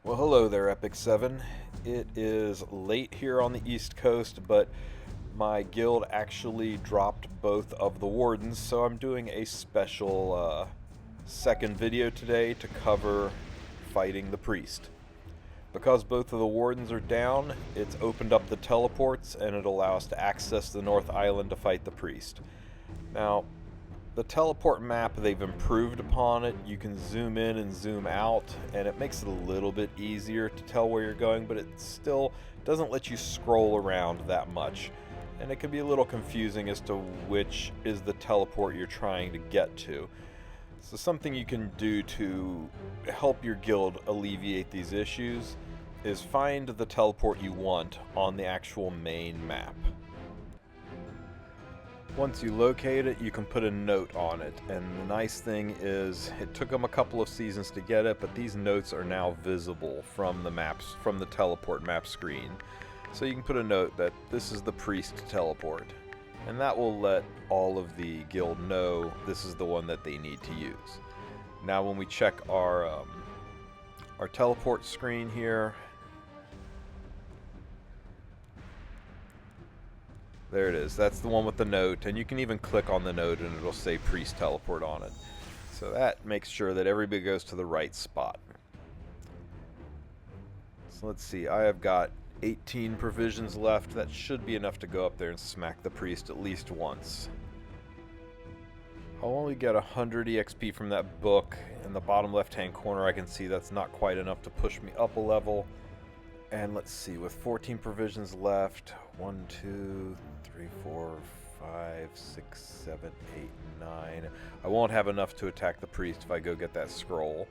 Well, hello there, Epic 7. It is late here on the East Coast, but my guild actually dropped both of the wardens, so I'm doing a special second video today to cover fighting the priest. Because both of the wardens are down, it's opened up the teleports and it allows us to access the North Island to fight the priest. Now, the teleport map, they've improved upon it. You can zoom in and zoom out, and it makes it a little bit easier to tell where you're going, but it still doesn't let you scroll around that much. And it can be a little confusing as to which is the teleport you're trying to get to. So something you can do to help your guild alleviate these issues is find the teleport you want on the actual main map. Once you locate it, you can put a note on it, and the nice thing is it took them a couple of seasons to get it, but these notes are now visible from the maps, from the teleport map screen. So you can put a note that this is the priest teleport, and that will let all of the guild know this is the one that they need to use. Now when we check our teleport screen here, there it is. That's the one with the note, and you can even click on the note and it'll say priest teleport on it. So that makes sure that everybody goes to the right spot. So let's see, I have got 18 provisions left. That should be enough to go up there and smack the priest at least once. I'll only get 100 EXP from that book. In the bottom left hand corner I can see that's not quite enough to push me up a level. And let's see, with 14 provisions left, 1, 2, 3, 4, 5, 6, 7, 8, 9. I won't have enough to attack the priest if I go get that scroll.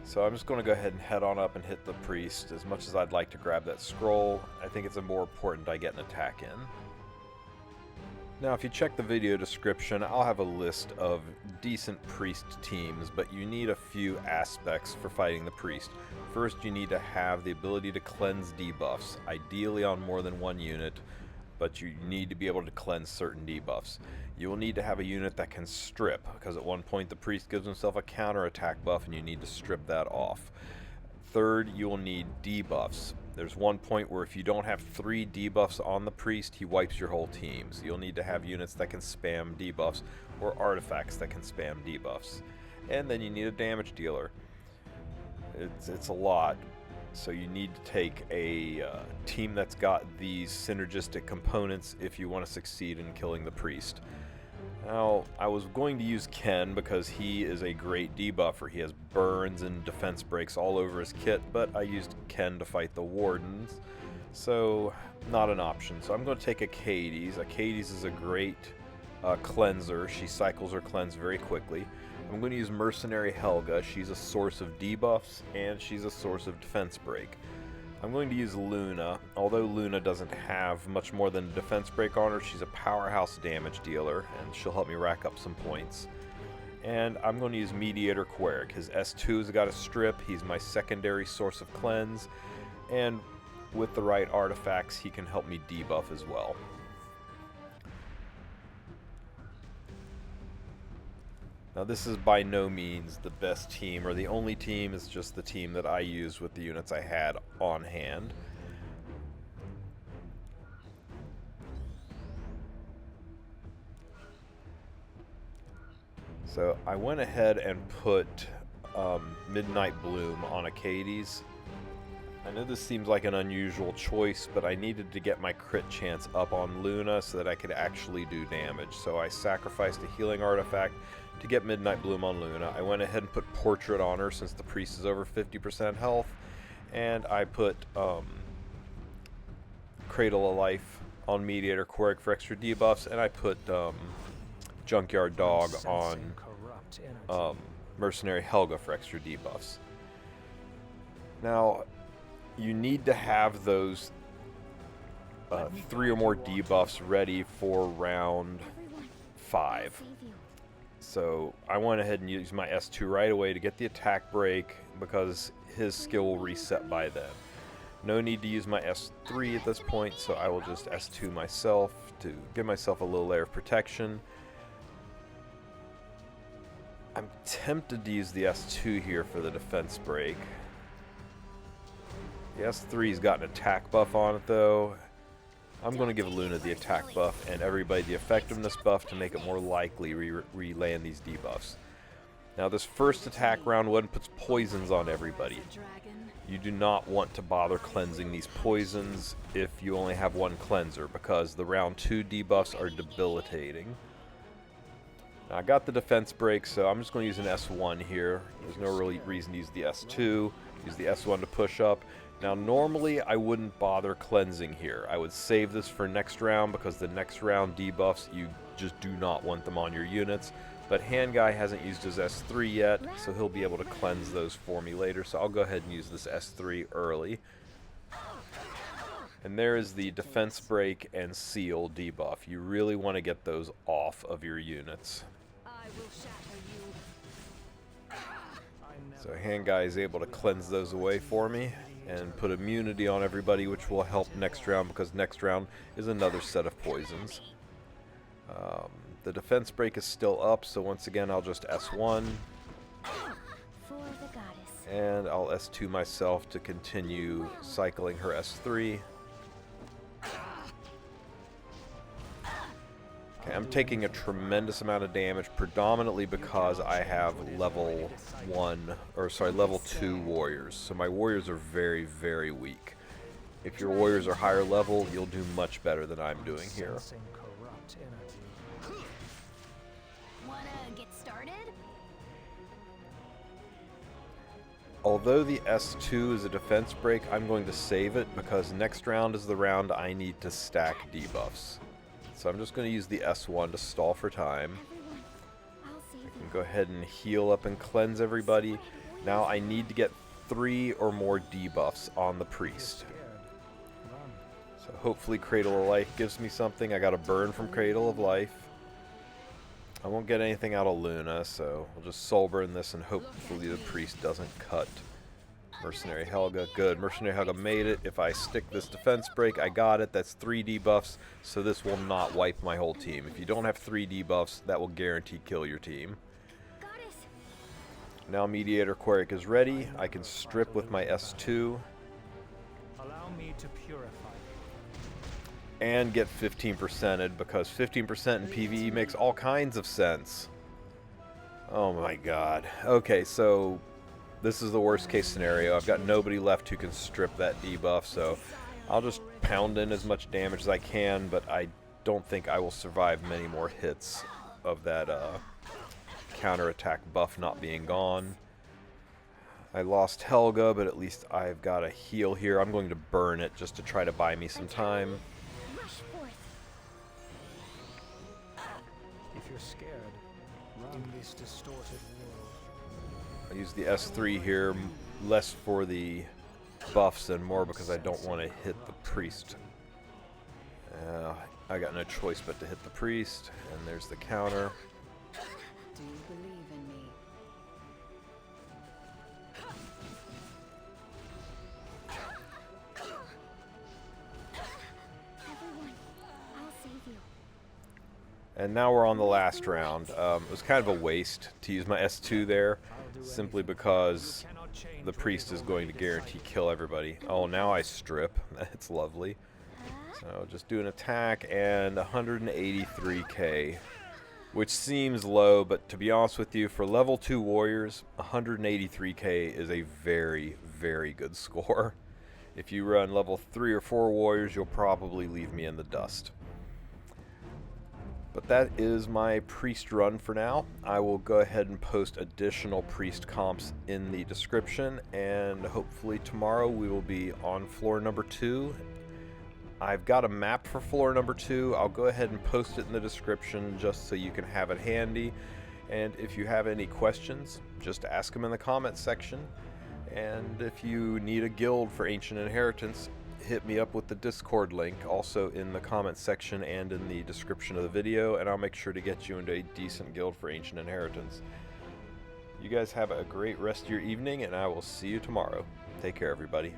So I'm just going to go ahead and head on up and hit the priest. As much as I'd like to grab that scroll, I think it's more important I get an attack in. Now if you check the video description, I'll have a list of decent priest teams, but you need a few aspects for fighting the priest. First, you need to have the ability to cleanse debuffs, ideally on more than one unit, but you need to be able to cleanse certain debuffs. You will need to have a unit that can strip, because at one point the priest gives himself a counter attack buff and you need to strip that off. Third, you will need debuffs. There's one point where if you don't have 3 debuffs on the priest, he wipes your whole team. So you'll need to have units that can spam debuffs or artifacts that can spam debuffs. And then you need a damage dealer. It's a lot. So you need to take a team that's got these synergistic components if you want to succeed in killing the priest. Now, I was going to use Ken because he is a great debuffer. He has burns and defense breaks all over his kit, but I used Ken to fight the wardens, so not an option. So I'm going to take Acades. Acades is a great cleanser. She cycles her cleanse very quickly. I'm going to use Mercenary Helga. She's a source of debuffs and she's a source of defense break. I'm going to use Luna. Although Luna doesn't have much more than a defense break on her, she's a powerhouse damage dealer, and she'll help me rack up some points. And I'm going to use Mediator Querc. His S2's got a strip, he's my secondary source of cleanse, and with the right artifacts he can help me debuff as well. Now this is by no means the best team, or the only team. It's just the team that I used with the units I had on hand. So I went ahead and put Midnight Bloom on Acades. I know this seems like an unusual choice, but I needed to get my crit chance up on Luna so that I could actually do damage. So I sacrificed a healing artifact to get Midnight Bloom on Luna. I went ahead and put Portrait on her since the priest is over 50% health, and I put Cradle of Life on Mediator Querc for extra debuffs, and I put Junkyard Dog on Mercenary Helga for extra debuffs. Now, you need to have those 3 or more debuffs ready for round 5. So I went ahead and used my S2 right away to get the attack break because his skill will reset by then. No need to use my S3 at this point, so I will just S2 myself to give myself a little layer of protection. I'm tempted to use the S2 here for the defense break. The S3's got an attack buff on it though. I'm going to give Luna the attack buff and everybody the effectiveness buff to make it more likely we land these debuffs. Now this first attack round one puts poisons on everybody. You do not want to bother cleansing these poisons if you only have one cleanser, because the round 2 debuffs are debilitating. Now, I got the defense break, so I'm just going to use an S1 here. There's no really reason to use the S2. Use the S1 to push up. Now normally I wouldn't bother cleansing here. I would save this for next round, because the next round debuffs, you just do not want them on your units. But HandGuy hasn't used his S3 yet, so he'll be able to cleanse those for me later. So I'll go ahead and use this S3 early. And there is the defense break and seal debuff. You really want to get those off of your units. So HandGuy is able to cleanse those away for me and put immunity on everybody, which will help next round, because next round is another set of poisons. The defense break is still up, so once again I'll just S1. And I'll S2 myself to continue cycling her S3. Okay, I'm taking a tremendous amount of damage, predominantly because I have level 2 warriors. So my warriors are very, very weak. If your warriors are higher level, you'll do much better than I'm doing here. Although the S2 is a defense break, I'm going to save it because next round is the round I need to stack debuffs. So I'm just going to use the S1 to stall for time. I can go ahead and heal up and cleanse everybody. Now I need to get 3 or more debuffs on the priest. So hopefully Cradle of Life gives me something. I got a burn from Cradle of Life. I won't get anything out of Luna, so we'll just soulburn this and hopefully the priest doesn't cut Mercenary Helga. Good, Mercenary Helga made it. If I stick this defense break, I got it. That's 3 debuffs, so this will not wipe my whole team. If you don't have 3 debuffs, that will guarantee kill your team. Now Mediator Queric is ready. I can strip with my S2. Allow me to purify. And get 15%ed, because 15% in PvE makes all kinds of sense. Oh my god. Okay, so this is the worst case scenario. I've got nobody left who can strip that debuff, so I'll just pound in as much damage as I can, but I don't think I will survive many more hits of that counterattack buff not being gone. I lost Helga, but at least I've got a heal here. I'm going to burn it just to try to buy me some time. If you're scared, run this distorted world. I use the S3 here, less for the buffs and more because I don't want to hit the priest. I got no choice but to hit the priest, and there's the counter. Do you believe in me? Everyone, I'll save you. And now we're on the last round. It was kind of a waste to use my S2 there, simply because the priest is going to guarantee kill everybody. Oh, now I strip. That's lovely. So just do an attack and 183k, which seems low, but to be honest with you, for level 2 warriors, 183k is a very, very good score. If you run level 3 or 4 warriors, you'll probably leave me in the dust. But that is my priest run for now. I will go ahead and post additional priest comps in the description, and hopefully tomorrow we will be on floor number 2. I've got a map for floor number 2. I'll go ahead and post it in the description just so you can have it handy. And if you have any questions, just ask them in the comments section. And if you need a guild for Ancient Inheritance, hit me up with the Discord link, also in the comments section and in the description of the video, and I'll make sure to get you into a decent guild for Ancient Inheritance. You guys have a great rest of your evening, and I will see you tomorrow. Take care, everybody.